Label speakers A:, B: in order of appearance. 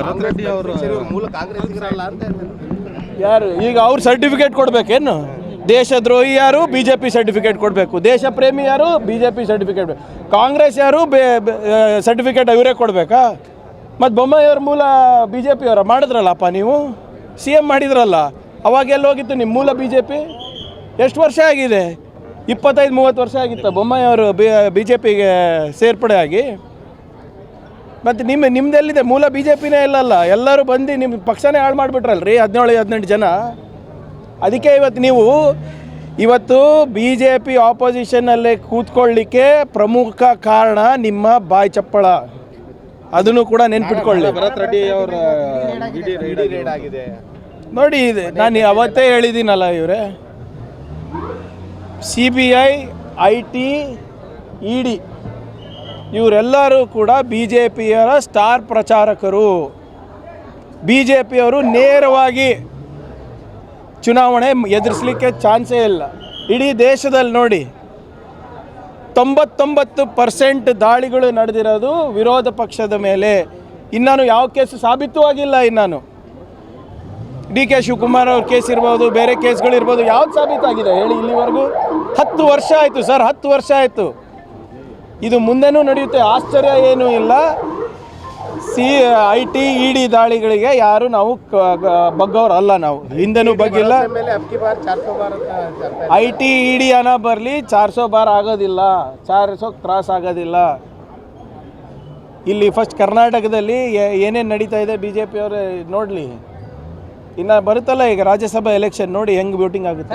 A: ಭರತ್ ರೆಡ್ಡಿ ಅವರು
B: ಮೂಲ ಕಾಂಗ್ರೆಸ್ಸಿಗರಲ್ಲ ಅಂತ
C: ಯಾರು ಈಗ ಅವ್ರು ಸರ್ಟಿಫಿಕೇಟ್ ಕೊಡಬೇಕೇನು? ದೇಶದ್ರೋಹಿ ಯಾರು? BJP ಸರ್ಟಿಫಿಕೇಟ್ ಕೊಡಬೇಕು. ದೇಶ ಪ್ರೇಮಿ ಯಾರು? BJP certificate. ಕಾಂಗ್ರೆಸ್ ಯಾರು? ಸರ್ಟಿಫಿಕೇಟ್ ಇವರೇ ಕೊಡಬೇಕಾ? ಮತ್ತು ಬೊಮ್ಮಾಯಿಯವ್ರ ಮೂಲ BJP ಅವರ ಮಾಡಿದ್ರಲ್ಲಪ್ಪ, ನೀವು CM ಮಾಡಿದ್ರಲ್ಲ, ಅವಾಗೆಲ್ಲ ಹೋಗಿತ್ತು ನಿಮ್ಮ ಮೂಲ BJP? ಎಷ್ಟು ವರ್ಷ ಆಗಿದೆ? 25-30 ವರ್ಷ ಆಗಿತ್ತು ಬೊಮ್ಮಾಯಿಯವರು BJPಗೆ ಸೇರ್ಪಡೆ ಆಗಿ. ಮತ್ತು ನಿಮ್ಮದೆಲ್ಲಿದೆ ಮೂಲ BJPನೇ ಇಲ್ಲಲ್ಲ, ಎಲ್ಲರೂ ಬಂದು ನಿಮ್ಮ ಪಕ್ಷನೇ ಹಾಳು ಮಾಡಿಬಿಟ್ರಲ್ರಿ 17-18 ಜನ. ಅದಕ್ಕೆ ಇವತ್ತು BJP ಆಪೋಸಿಷನ್ನಲ್ಲೇ ಕೂತ್ಕೊಳ್ಳಿಕ್ಕೆ ಪ್ರಮುಖ ಕಾರಣ ನಿಮ್ಮ ಬಾಯಿ ಚಪ್ಪಳ. ಅದನ್ನು ಕೂಡ ನೆನ್ಪಿಟ್ಕೊಳ್ಳಿ.
A: ಭರತ್ ರೆಡ್ಡಿ ಅವರ ರೇಡ್ ಆಗಿದೆ
C: ನೋಡಿ, ನಾನು ಅವತ್ತೇ ಹೇಳಿದ್ದೀನಲ್ಲ, ಇವರೇ CBI, IT, ED ಇವರೆಲ್ಲರೂ ಕೂಡ BJPಯವರ ಸ್ಟಾರ್ ಪ್ರಚಾರಕರು. BJPಯವರು ನೇರವಾಗಿ ಚುನಾವಣೆ ಎದುರಿಸಲಿಕ್ಕೆ ಚಾನ್ಸೇ ಇಲ್ಲ. ಇಡೀ ದೇಶದಲ್ಲಿ ನೋಡಿ 99% ದಾಳಿಗಳು ನಡೆದಿರೋದು ವಿರೋಧ ಪಕ್ಷದ ಮೇಲೆ. ಇನ್ನೂ ಯಾವ ಕೇಸು ಸಾಬೀತು ಆಗಿಲ್ಲ. ಇನ್ನೂ DK ಶಿವಕುಮಾರ್ ಅವ್ರ ಕೇಸ್ ಇರ್ಬೋದು, ಬೇರೆ ಕೇಸ್ಗಳಿರ್ಬೋದು, ಯಾವ್ದು ಸಾಬೀತಾಗಿದೆ ಹೇಳಿ ಇಲ್ಲಿವರೆಗೂ? 10 ವರ್ಷ ಆಯಿತು ಸರ್, 10 ವರ್ಷ ಆಯಿತು. ಇದು ಮುಂದೆನೂ ನಡೆಯುತ್ತೆ, ಆಶ್ಚರ್ಯ ಏನೂ ಇಲ್ಲ. IT, ED ದಾಳಿಗಳಿಗೆ ಯಾರು ನಾವು ಬಗ್ಗವ್ರಲ್ಲ. ನಾವು ಹಿಂದೆನೂ ಬಗ್ಗಿಲ್ಲ. IT, ED ಹಣ ಬರಲಿ, 400 ಬಾರ್ ಆಗೋದಿಲ್ಲ, 400 ಕ್ರಾಸ್ ಆಗೋದಿಲ್ಲ. ಇಲ್ಲಿ ಫಸ್ಟ್ ಕರ್ನಾಟಕದಲ್ಲಿ ಏನೇನು ನಡೀತಾ ಇದೆ BJP ಅವರು ನೋಡಲಿ. ಇನ್ನು ಬರುತ್ತಲ್ಲ ಈಗ ರಾಜ್ಯಸಭಾ ಎಲೆಕ್ಷನ್, ನೋಡಿ ಹೆಂಗೆ ವೋಟಿಂಗ್ ಆಗುತ್ತೆ.